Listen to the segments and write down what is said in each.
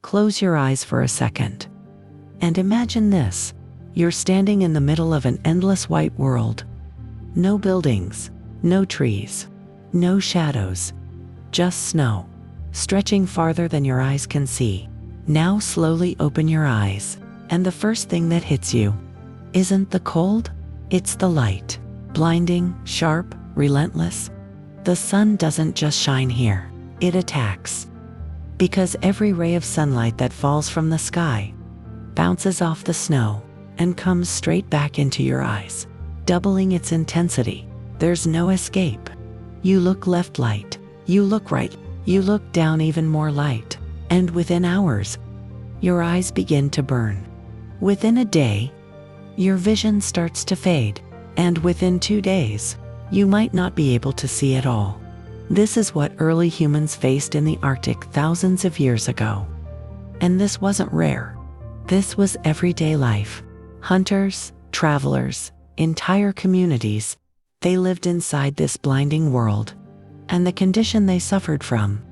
Close your eyes for a second. And imagine this. You're standing in the middle of an endless white world. No buildings, no trees, no shadows, just snow, stretching farther than your eyes can see. Now slowly open your eyes, and the first thing that hits you isn't the cold, it's the light. Blinding, sharp, relentless. The sun doesn't just shine here, it attacks. Because every ray of sunlight that falls from the sky bounces off the snow and comes straight back into your eyes, doubling its intensity. There's no escape. You look left, light. You look right. You look down, even more light. And within hours, your eyes begin to burn. Within a day, your vision starts to fade. And within 2 days, you might not be able to see at all. This is what early humans faced in the Arctic thousands of years ago. And this wasn't rare. This was everyday life. Hunters, travelers, entire communities, they lived inside this blinding world. And the condition they suffered from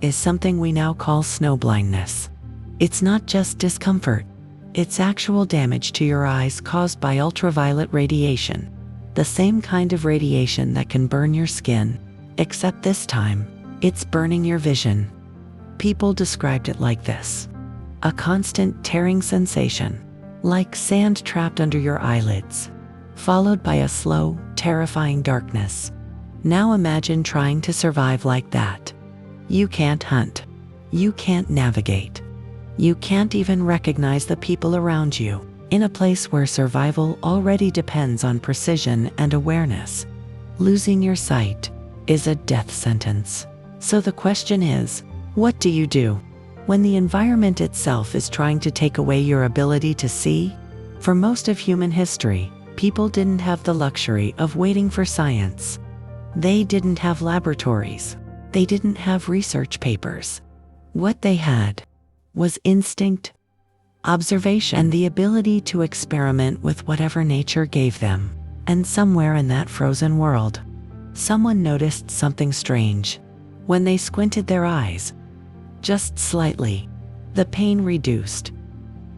is something we now call snow blindness. It's not just discomfort, it's actual damage to your eyes caused by ultraviolet radiation. The same kind of radiation that can burn your skin, except this time, it's burning your vision. People described it like this: a constant tearing sensation, like sand trapped under your eyelids, followed by a slow, terrifying darkness. Now imagine trying to survive like that. You can't hunt. You can't navigate. You can't even recognize the people around you, in a place where survival already depends on precision and awareness. Losing your sight is a death sentence. So the question is, what do you do when the environment itself is trying to take away your ability to see? For most of human history, people didn't have the luxury of waiting for science. They didn't have laboratories. They didn't have research papers. What they had was instinct, observation, and the ability to experiment with whatever nature gave them. And somewhere in that frozen world, someone noticed something strange. When they squinted their eyes, just slightly, the pain reduced.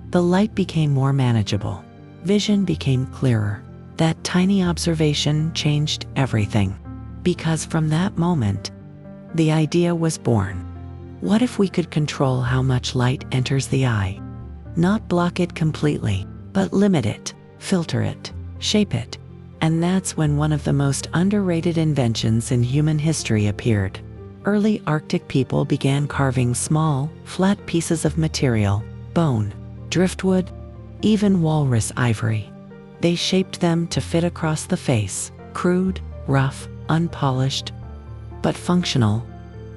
The light became more manageable. Vision became clearer. That tiny observation changed everything. Because from that moment, the idea was born. What if we could control how much light enters the eye? Not block it completely, but limit it, filter it, shape it. And that's when one of the most underrated inventions in human history appeared. Early Arctic people began carving small, flat pieces of material, bone, driftwood, even walrus ivory. They shaped them to fit across the face, crude, rough, unpolished, but functional.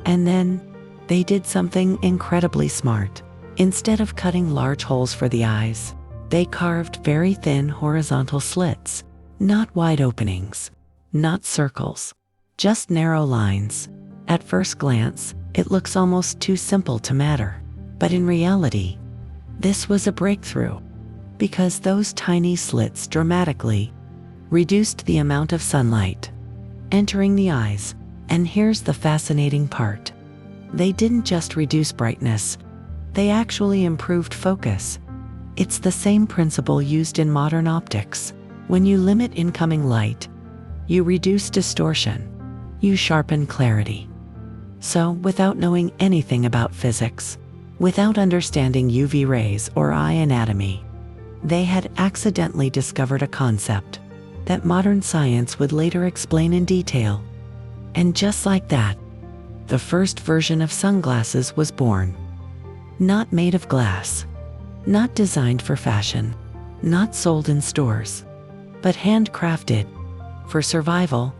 And then, they did something incredibly smart. Instead of cutting large holes for the eyes, they carved very thin horizontal slits. Not wide openings, not circles, just narrow lines. At first glance, it looks almost too simple to matter. But in reality, this was a breakthrough. Because those tiny slits dramatically reduced the amount of sunlight entering the eyes. And here's the fascinating part. They didn't just reduce brightness, they actually improved focus. It's the same principle used in modern optics. When you limit incoming light, you reduce distortion, you sharpen clarity. So, without knowing anything about physics, without understanding UV rays or eye anatomy, they had accidentally discovered a concept that modern science would later explain in detail. And just like that, the first version of sunglasses was born. Not made of glass, not designed for fashion, not sold in stores, but handcrafted for survival.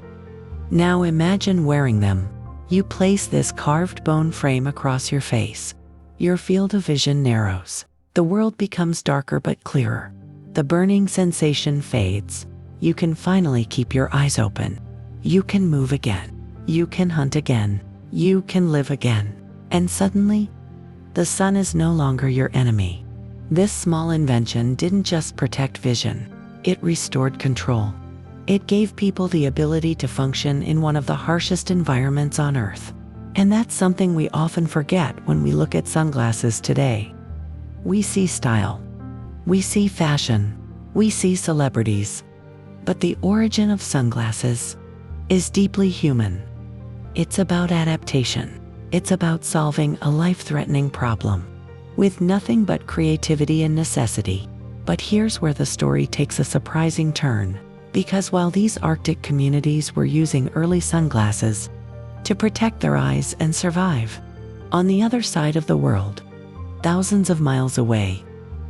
Now imagine wearing them. You place this carved bone frame across your face. Your field of vision narrows. The world becomes darker but clearer. The burning sensation fades. You can finally keep your eyes open. You can move again. You can hunt again. You can live again. And suddenly, the sun is no longer your enemy. This small invention didn't just protect vision. It restored control. It gave people the ability to function in one of the harshest environments on Earth. And that's something we often forget when we look at sunglasses today. We see style, we see fashion, we see celebrities. But the origin of sunglasses is deeply human. It's about adaptation. It's about solving a life-threatening problem with nothing but creativity and necessity. But here's where the story takes a surprising turn, because while these Arctic communities were using early sunglasses to protect their eyes and survive, on the other side of the world, thousands of miles away,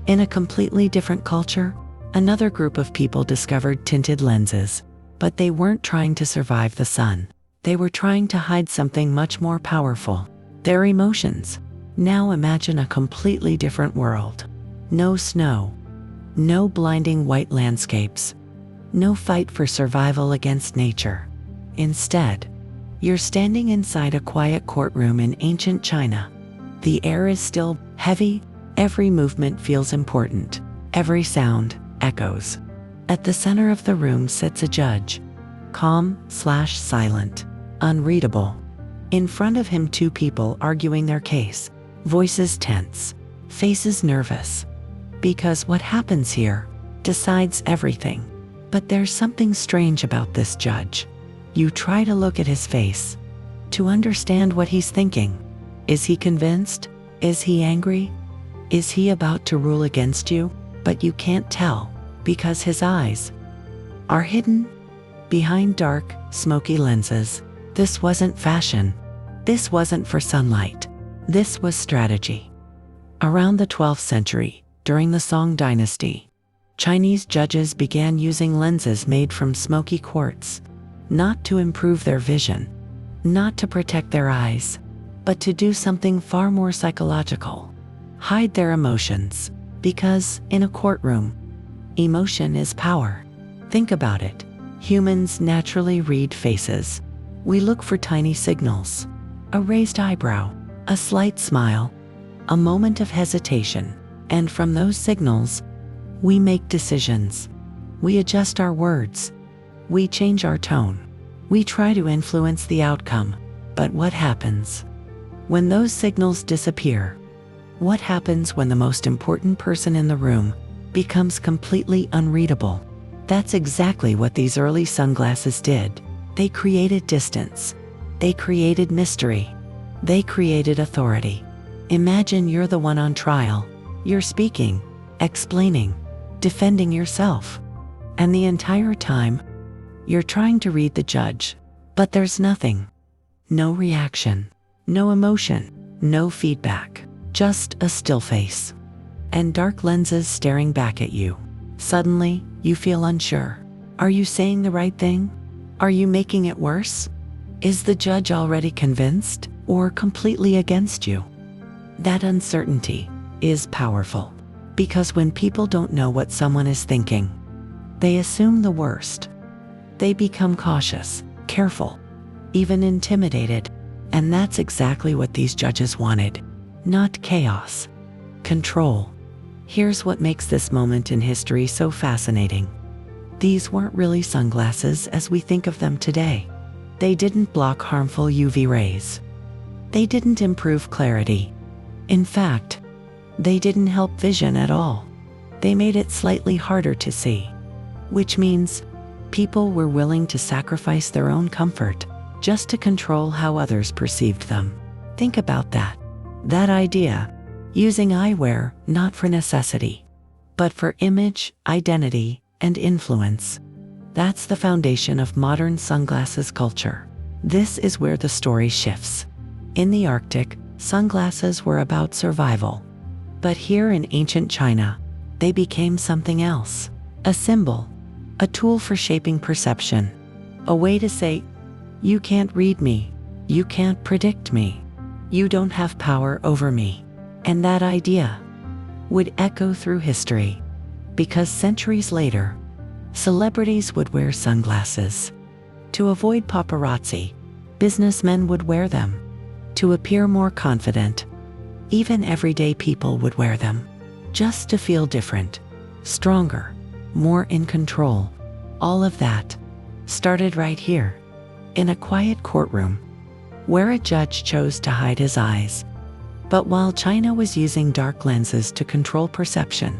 in a completely different culture, another group of people discovered tinted lenses. But they weren't trying to survive the sun. They were trying to hide something much more powerful: their emotions. Now imagine a completely different world. No snow, no blinding white landscapes, no fight for survival against nature. Instead, you're standing inside a quiet courtroom in ancient China. The air is still heavy, every movement feels important, every sound echoes. At the center of the room sits a judge, calm/silent, unreadable. In front of him, two people arguing their case, voices tense, faces nervous. Because what happens here decides everything. But there's something strange about this judge. You try to look at his face to understand what he's thinking. Is he convinced? Is he angry? Is he about to rule against you? But you can't tell, because his eyes are hidden behind dark, smoky lenses. This wasn't fashion. This wasn't for sunlight. This was strategy. Around the 12th century, during the Song dynasty, Chinese judges began using lenses made from smoky quartz, not to improve their vision, not to protect their eyes, but to do something far more psychological: hide their emotions. Because in a courtroom, emotion is power. Think about it. Humans naturally read faces. We look for tiny signals: a raised eyebrow, a slight smile, a moment of hesitation. And from those signals, we make decisions. We adjust our words. We change our tone. We try to influence the outcome. But what happens when those signals disappear? What happens when the most important person in the room becomes completely unreadable? That's exactly what these early sunglasses did. They created distance. They created mystery. They created authority. Imagine you're the one on trial. You're speaking, explaining, defending yourself. And the entire time, you're trying to read the judge. But there's nothing. No reaction. No emotion. No feedback. Just a still face and dark lenses staring back at you. Suddenly, you feel unsure. Are you saying the right thing? Are you making it worse? Is the judge already convinced or completely against you? That uncertainty is powerful, because when people don't know what someone is thinking, they assume the worst. They become cautious, careful, even intimidated. And that's exactly what these judges wanted. Not chaos, control. Here's what makes this moment in history so fascinating. These weren't really sunglasses as we think of them today. They didn't block harmful UV rays. They didn't improve clarity. In fact, they didn't help vision at all. They made it slightly harder to see, which means people were willing to sacrifice their own comfort just to control how others perceived them. Think about that. That idea, using eyewear not for necessity, but for image, identity, and influence. That's the foundation of modern sunglasses culture. This is where the story shifts. In the Arctic, sunglasses were about survival. But here in ancient China, they became something else. A symbol, a tool for shaping perception, a way to say, you can't read me, you can't predict me, you don't have power over me. And that idea would echo through history, because centuries later, celebrities would wear sunglasses. To avoid paparazzi, businessmen would wear them. To appear more confident, even everyday people would wear them. Just to feel different, stronger, more in control. All of that started right here, in a quiet courtroom, where a judge chose to hide his eyes. But while China was using dark lenses to control perception,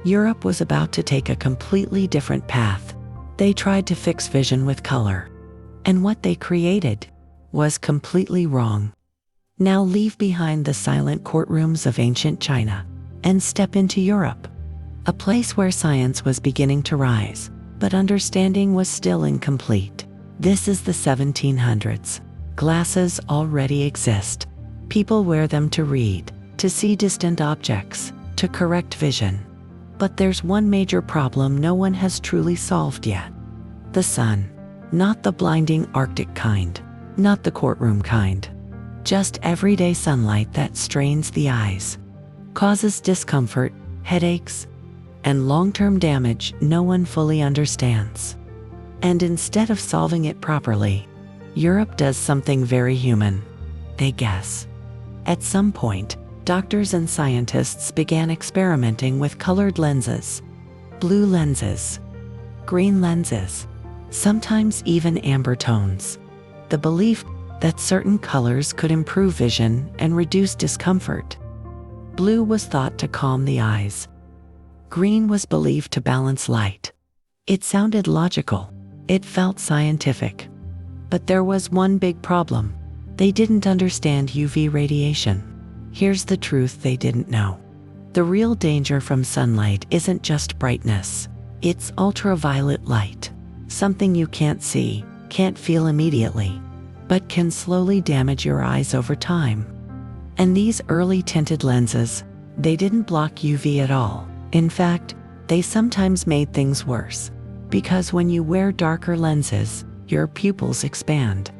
Europe was about to take a completely different path. They tried to fix vision with color. And what they created was completely wrong. Now leave behind the silent courtrooms of ancient China and step into Europe, a place where science was beginning to rise, but understanding was still incomplete. This is the 1700s. Glasses already exist. People wear them to read, to see distant objects, to correct vision. But there's one major problem no one has truly solved yet. The sun. Not the blinding Arctic kind, not the courtroom kind. Just everyday sunlight that strains the eyes, causes discomfort, headaches, and long-term damage no one fully understands. And instead of solving it properly, Europe does something very human. They guess. At some point, doctors and scientists began experimenting with colored lenses, blue lenses, green lenses, sometimes even amber tones. The belief that certain colors could improve vision and reduce discomfort. Blue was thought to calm the eyes. Green was believed to balance light. It sounded logical. It felt scientific. But there was one big problem. They didn't understand UV radiation. Here's the truth they didn't know. The real danger from sunlight isn't just brightness. It's ultraviolet light. Something you can't see, can't feel immediately, but can slowly damage your eyes over time. And these early tinted lenses, they didn't block UV at all. In fact, they sometimes made things worse. Because when you wear darker lenses, your pupils expand.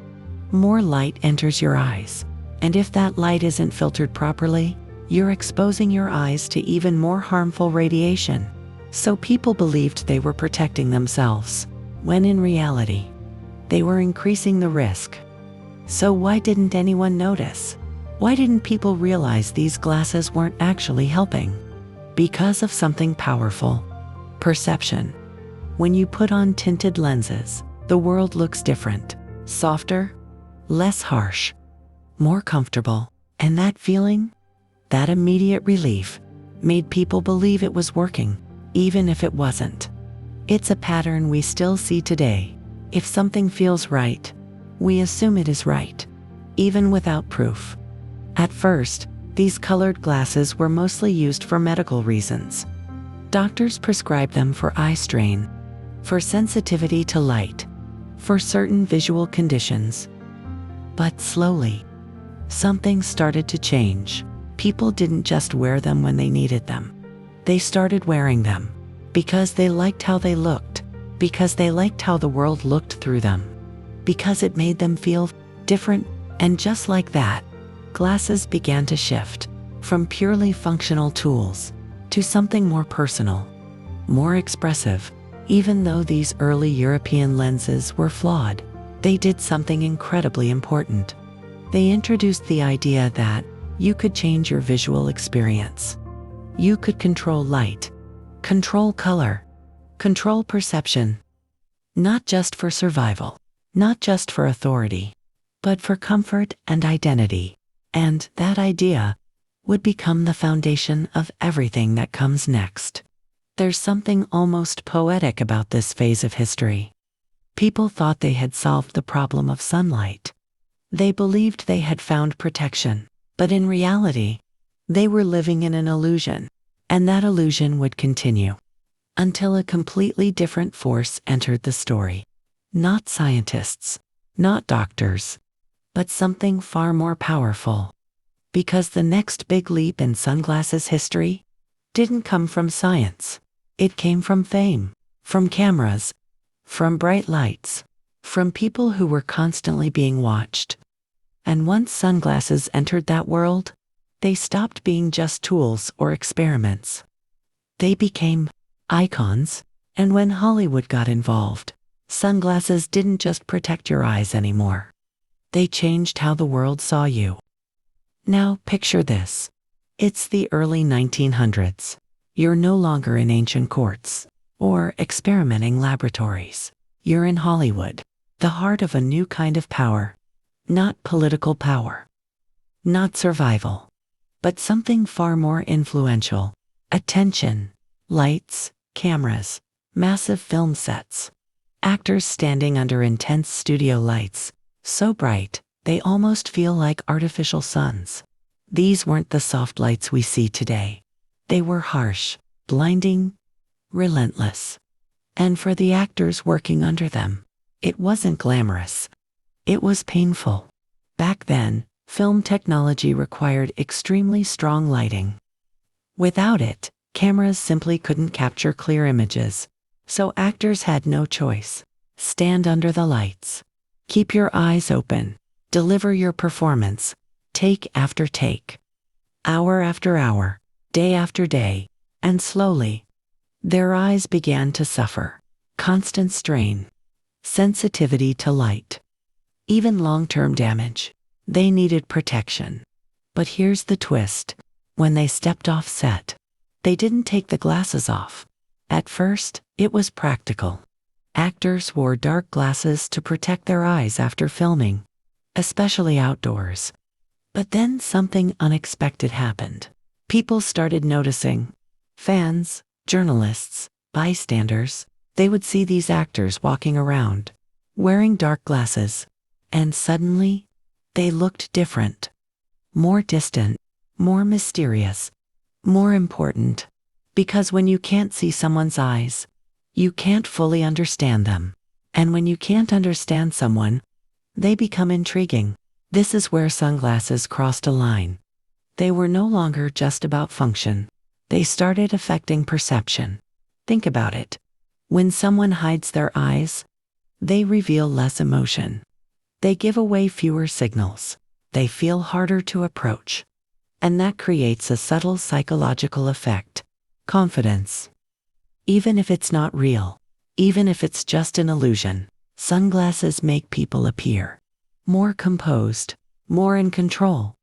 More light enters your eyes. And if that light isn't filtered properly, you're exposing your eyes to even more harmful radiation. So people believed they were protecting themselves, when in reality, they were increasing the risk. So why didn't anyone notice? Why didn't people realize these glasses weren't actually helping? Because of something powerful. Perception. When you put on tinted lenses, the world looks different. Softer, less harsh, more comfortable. And that feeling, that immediate relief, made people believe it was working, even if it wasn't. It's a pattern we still see today. If something feels right, we assume it is right, even without proof. At first, these colored glasses were mostly used for medical reasons. Doctors prescribed them for eye strain, for sensitivity to light, for certain visual conditions. But slowly, something started to change. People didn't just wear them when they needed them. They started wearing them because they liked how they looked, because they liked how the world looked through them, because it made them feel different. And just like that, glasses began to shift from purely functional tools to something more personal, more expressive. Even though these early European lenses were flawed, they did something incredibly important. They introduced the idea that you could change your visual experience. You could control light, control color, control perception. Not just for survival, not just for authority, but for comfort and identity. And that idea would become the foundation of everything that comes next. There's something almost poetic about this phase of history. People thought they had solved the problem of sunlight. They believed they had found protection, but in reality, they were living in an illusion, and that illusion would continue until a completely different force entered the story. Not scientists, not doctors, but something far more powerful. Because the next big leap in sunglasses history didn't come from science. It came from fame, from cameras, from bright lights, from people who were constantly being watched. And once sunglasses entered that world, they stopped being just tools or experiments. They became icons. And when Hollywood got involved, sunglasses didn't just protect your eyes anymore. They changed how the world saw you. Now picture this. It's the early 1900s. You're no longer in ancient courts or experimenting laboratories. You're in Hollywood, the heart of a new kind of power. Not political power. Not survival. But something far more influential. Attention. Lights, cameras, massive film sets. Actors standing under intense studio lights, so bright, they almost feel like artificial suns. These weren't the soft lights we see today. They were harsh, blinding, relentless. And for the actors working under them, it wasn't glamorous. It was painful. Back then, film technology required extremely strong lighting. Without it, cameras simply couldn't capture clear images. So actors had no choice. Stand under the lights. Keep your eyes open. Deliver your performance. Take after take. Hour after hour. Day after day. And slowly, their eyes began to suffer. Constant strain. Sensitivity to light. Even long-term damage. They needed protection. But here's the twist. When they stepped off set, they didn't take the glasses off. At first, it was practical. Actors wore dark glasses to protect their eyes after filming, especially outdoors. But then something unexpected happened. People started noticing. Fans, journalists, bystanders, they would see these actors walking around, wearing dark glasses, and suddenly, they looked different. More distant, more mysterious, more important. Because when you can't see someone's eyes, you can't fully understand them. And when you can't understand someone, they become intriguing. This is where sunglasses crossed a line. They were no longer just about function. They started affecting perception. Think about it. When someone hides their eyes, they reveal less emotion. They give away fewer signals. They feel harder to approach. And that creates a subtle psychological effect. Confidence. Even if it's not real, even if it's just an illusion, sunglasses make people appear more composed, more in control,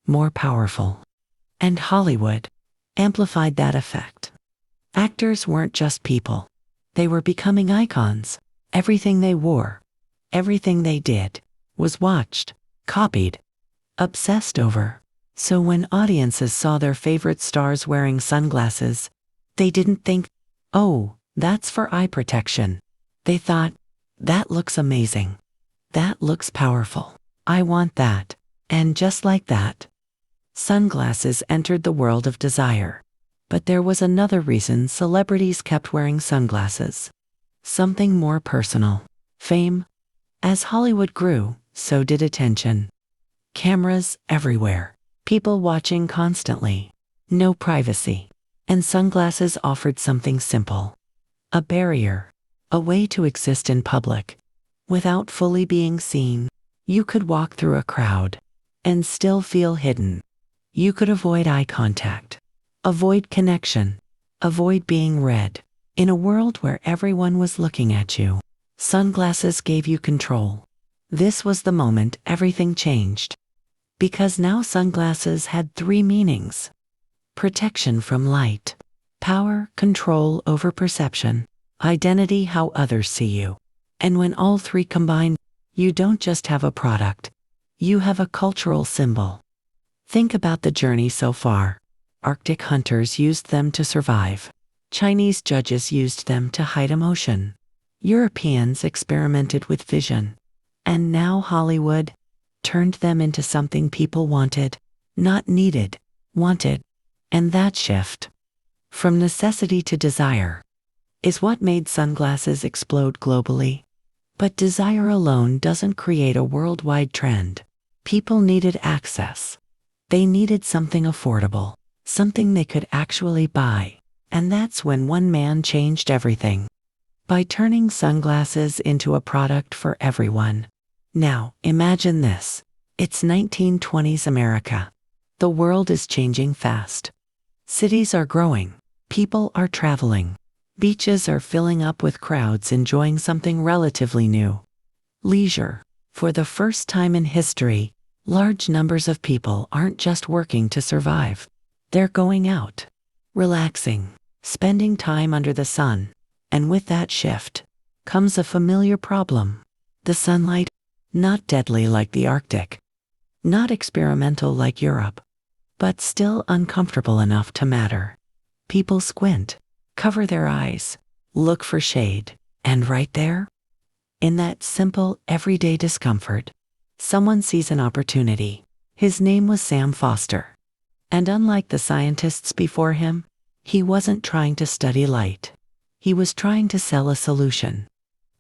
more powerful. And Hollywood amplified that effect. Actors weren't just people. They were becoming icons. Everything they wore, everything they did, was watched, copied, obsessed over. So when audiences saw their favorite stars wearing sunglasses, they didn't think, oh, that's for eye protection. They thought, that looks amazing. That looks powerful. I want that. And just like that, sunglasses entered the world of desire. But there was another reason celebrities kept wearing sunglasses. Something more personal. Fame. As Hollywood grew, so did attention. Cameras everywhere. People watching constantly. No privacy. And sunglasses offered something simple. A barrier. A way to exist in public. Without fully being seen. You could walk through a crowd and still feel hidden. You could avoid eye contact. Avoid connection. Avoid being read. In a world where everyone was looking at you, sunglasses gave you control. This was the moment everything changed. Because now sunglasses had three meanings. Protection from light. Power, control over perception. Identity, how others see you. And when all three combine, you don't just have a product. You have a cultural symbol. Think about the journey so far. Arctic hunters used them to survive. Chinese judges used them to hide emotion. Europeans experimented with vision. And now Hollywood turned them into something people wanted, not needed, wanted. And that shift, from necessity to desire, is what made sunglasses explode globally. But desire alone doesn't create a worldwide trend. People needed access. They needed something affordable, something they could actually buy. And that's when one man changed everything. By turning sunglasses into a product for everyone. Now, imagine this. It's 1920s America. The world is changing fast. Cities are growing. People are traveling. Beaches are filling up with crowds enjoying something relatively new. Leisure. For the first time in history, large numbers of people aren't just working to survive. They're going out, relaxing, spending time under the sun. And with that shift comes a familiar problem. The sunlight. Not deadly like the Arctic. Not experimental like Europe. But still uncomfortable enough to matter. People squint, cover their eyes, look for shade, and right there, in that simple, everyday discomfort, someone sees an opportunity. His name was Sam Foster. And unlike the scientists before him, he wasn't trying to study light. He was trying to sell a solution.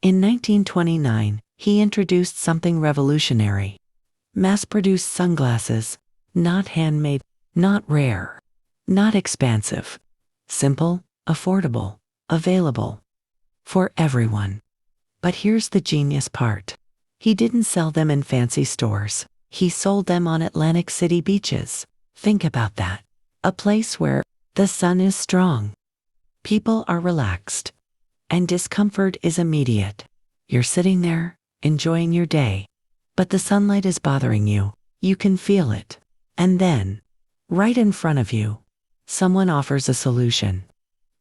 In 1929, he introduced something revolutionary. Mass-produced sunglasses, not handmade, not rare, not expansive. Simple, affordable, available. For everyone. But here's the genius part. He didn't sell them in fancy stores. He sold them on Atlantic City beaches. Think about that. A place where the sun is strong, people are relaxed, and discomfort is immediate. You're sitting there, enjoying your day, but the sunlight is bothering you. You can feel it. And then, right in front of you, someone offers a solution.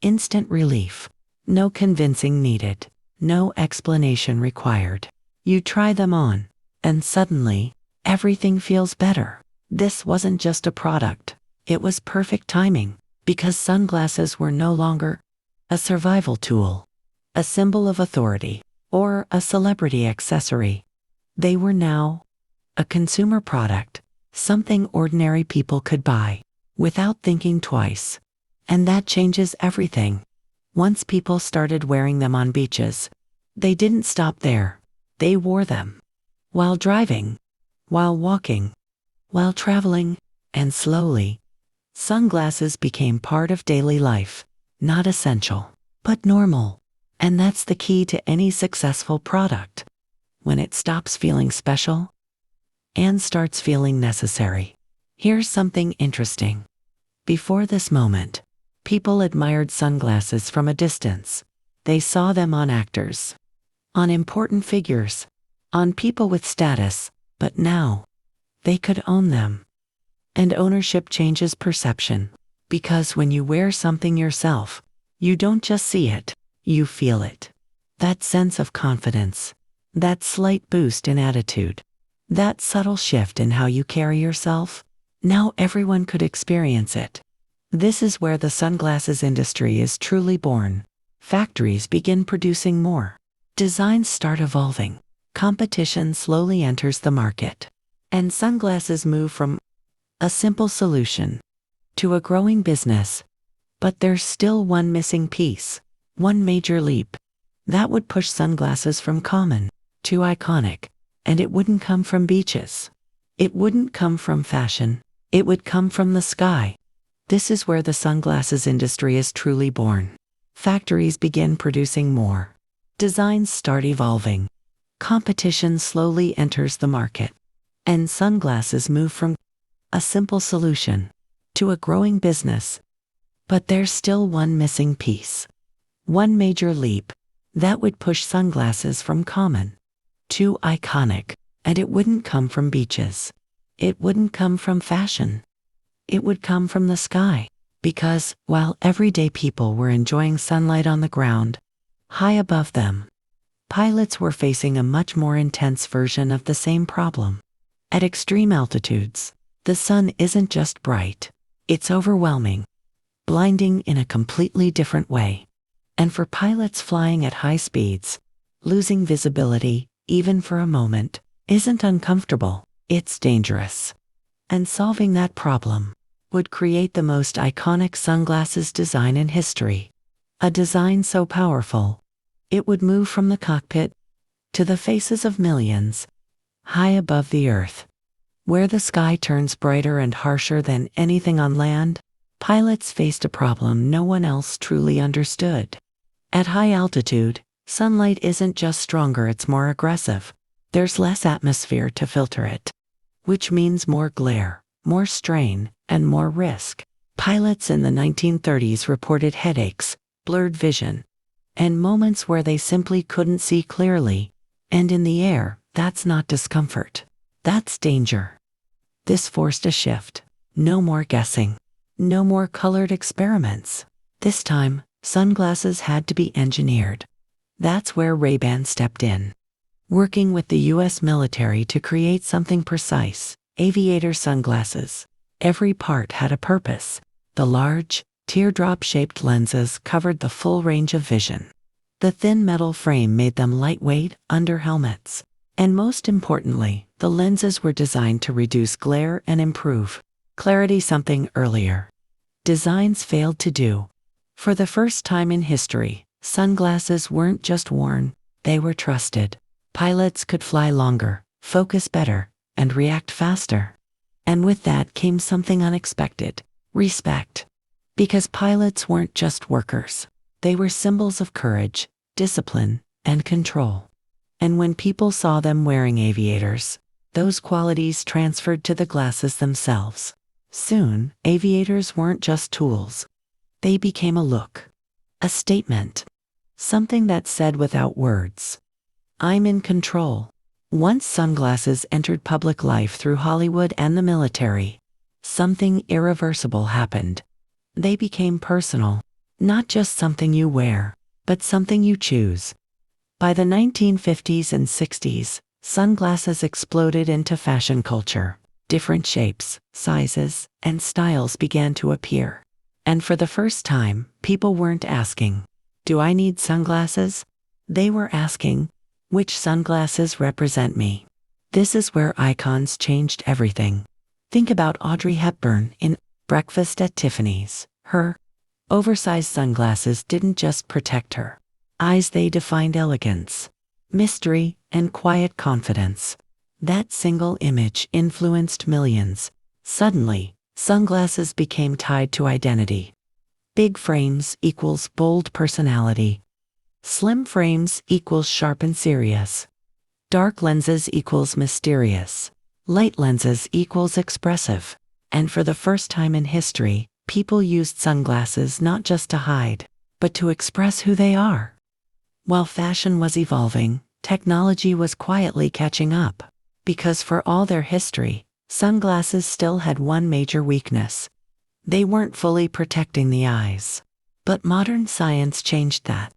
Instant relief. No convincing needed. No explanation required. You try them on, and suddenly, everything feels better. This wasn't just a product. It was perfect timing, because sunglasses were no longer a survival tool, a symbol of authority, or a celebrity accessory. They were now a consumer product, something ordinary people could buy without thinking twice. And that changes everything. Once people started wearing them on beaches, they didn't stop there. They wore them while driving, while walking, while traveling, and slowly, sunglasses became part of daily life, not essential, but normal. And that's the key to any successful product. When it stops feeling special and starts feeling necessary. Here's something interesting. Before this moment, people admired sunglasses from a distance. They saw them on actors, on important figures, on people with status, but now, they could own them. And ownership changes perception, because when you wear something yourself, you don't just see it, you feel it. That sense of confidence, that slight boost in attitude, that subtle shift in how you carry yourself, now everyone could experience it. This is where the sunglasses industry is truly born. Factories begin producing more. Designs start evolving. Competition slowly enters the market. And sunglasses move from a simple solution to a growing business. But there's still one missing piece, one major leap. That would push sunglasses from common to iconic. And it wouldn't come from beaches. It wouldn't come from fashion. It would come from the sky. This is where the sunglasses industry is truly born. Factories begin producing more. Designs start evolving. Competition slowly enters the market. And sunglasses move from a simple solution to a growing business. But there's still one missing piece. One major leap that would push sunglasses from common to iconic. And it wouldn't come from beaches. It wouldn't come from fashion. It would come from the sky. Because, while everyday people were enjoying sunlight on the ground, high above them, pilots were facing a much more intense version of the same problem. At extreme altitudes, the sun isn't just bright, it's overwhelming, blinding in a completely different way. And for pilots flying at high speeds, losing visibility, even for a moment, isn't uncomfortable, it's dangerous. And solving that problem would create the most iconic sunglasses design in history. A design so powerful, it would move from the cockpit to the faces of millions, high above the earth. Where the sky turns brighter and harsher than anything on land, pilots faced a problem no one else truly understood. At high altitude, sunlight isn't just stronger, it's more aggressive. There's less atmosphere to filter it, which means more glare, more strain, and more risk. Pilots in the 1930s reported headaches, blurred vision, and moments where they simply couldn't see clearly. And in the air, that's not discomfort. That's danger. This forced a shift. No more guessing. No more colored experiments. This time, sunglasses had to be engineered. That's where Ray-Ban stepped in. working with the US military to create something precise: aviator sunglasses. Every part had a purpose. The large, teardrop-shaped lenses covered the full range of vision. The thin metal frame made them lightweight under helmets. And most importantly, the lenses were designed to reduce glare and improve clarity, something earlier designs failed to do. For the first time in history, sunglasses weren't just worn, they were trusted. Pilots could fly longer, focus better, and react faster. And with that came something unexpected: respect. Because pilots weren't just workers, they were symbols of courage, discipline, and control. And when people saw them wearing aviators, those qualities transferred to the glasses themselves. Soon, aviators weren't just tools. They became a look, a statement, something that said without words, "I'm in control." Once sunglasses entered public life through Hollywood and the military, something irreversible happened. They became personal, not just something you wear, but something you choose. By the 1950s and 60s, sunglasses exploded into fashion culture. Different shapes, sizes, and styles began to appear. And for the first time, people weren't asking, "Do I need sunglasses?" They were asking, "Which sunglasses represent me?" This is where icons changed everything. Think about Audrey Hepburn in Breakfast at Tiffany's. Her oversized sunglasses didn't just protect her eyes, they defined elegance, mystery, and quiet confidence. That single image influenced millions. Suddenly, sunglasses became tied to identity. Big frames equals bold personality. Slim frames equals sharp and serious. Dark lenses equals mysterious. Light lenses equals expressive. And for the first time in history, people used sunglasses not just to hide, but to express who they are. While fashion was evolving, technology was quietly catching up. Because for all their history, sunglasses still had one major weakness: they weren't fully protecting the eyes. But modern science changed that.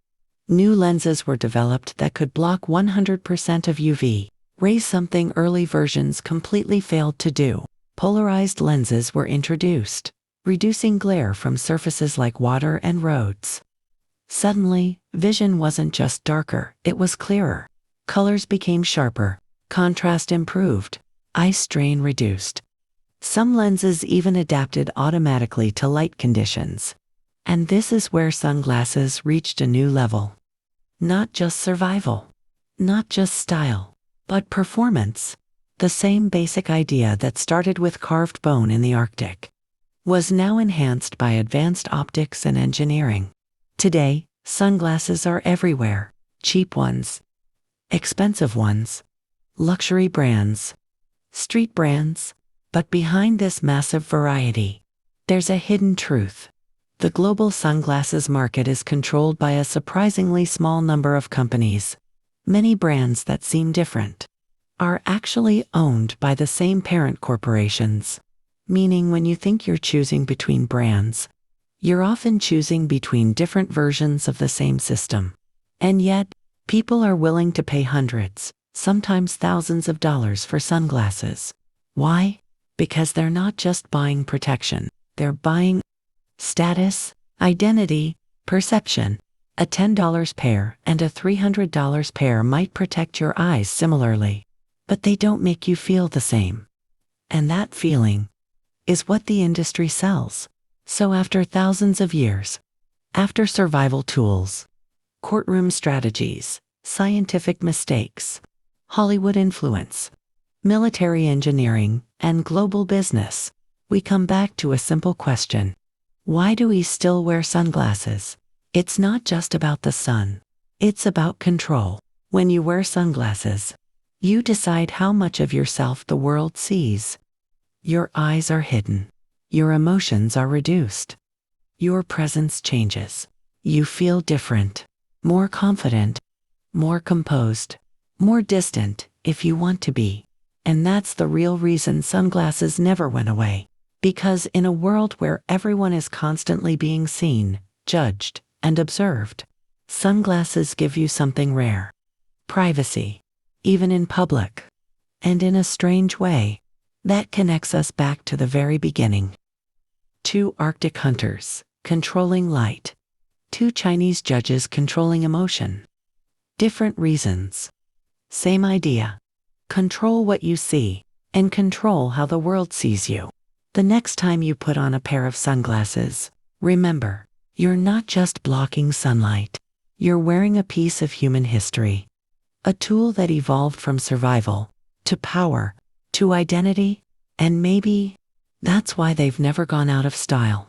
New lenses were developed that could block 100% of UV rays, something early versions completely failed to do. Polarized lenses were introduced, reducing glare from surfaces like water and roads. Suddenly, vision wasn't just darker, it was clearer. Colors became sharper, contrast improved, eye strain reduced. Some lenses even adapted automatically to light conditions. And this is where sunglasses reached a new level. Not just survival, not just style, but performance. The same basic idea that started with carved bone in the Arctic was now enhanced by advanced optics and engineering. Today, sunglasses are everywhere: cheap ones, expensive ones, luxury brands, street brands. But behind this massive variety, there's a hidden truth. The global sunglasses market is controlled by a surprisingly small number of companies. Many brands that seem different are actually owned by the same parent corporations. Meaning, when you think you're choosing between brands, you're often choosing between different versions of the same system. And yet, people are willing to pay hundreds, sometimes thousands of dollars for sunglasses. Why? Because they're not just buying protection, they're buying status, identity, perception. A $10 pair and a $300 pair might protect your eyes similarly, but they don't make you feel the same. And that feeling is what the industry sells. So after thousands of years, after survival tools, courtroom strategies, scientific mistakes, Hollywood influence, military engineering, and global business, we come back to a simple question: why do we still wear sunglasses? It's not just about the sun. It's about control. When you wear sunglasses, you decide how much of yourself the world sees. Your eyes are hidden. Your emotions are reduced. Your presence changes. You feel different, more confident, more composed, more distant if you want to be. And that's the real reason sunglasses never went away. Because in a world where everyone is constantly being seen, judged, and observed, sunglasses give you something rare: privacy. even in public. And in a strange way, that connects us back to the very beginning. Two Arctic hunters, controlling light. Two Chinese judges controlling emotion. Different reasons. Same idea. Control what you see, and control how the world sees you. The next time you put on a pair of sunglasses, remember, you're not just blocking sunlight. You're wearing a piece of human history. A tool that evolved from survival, to power, to identity, and maybe that's why they've never gone out of style.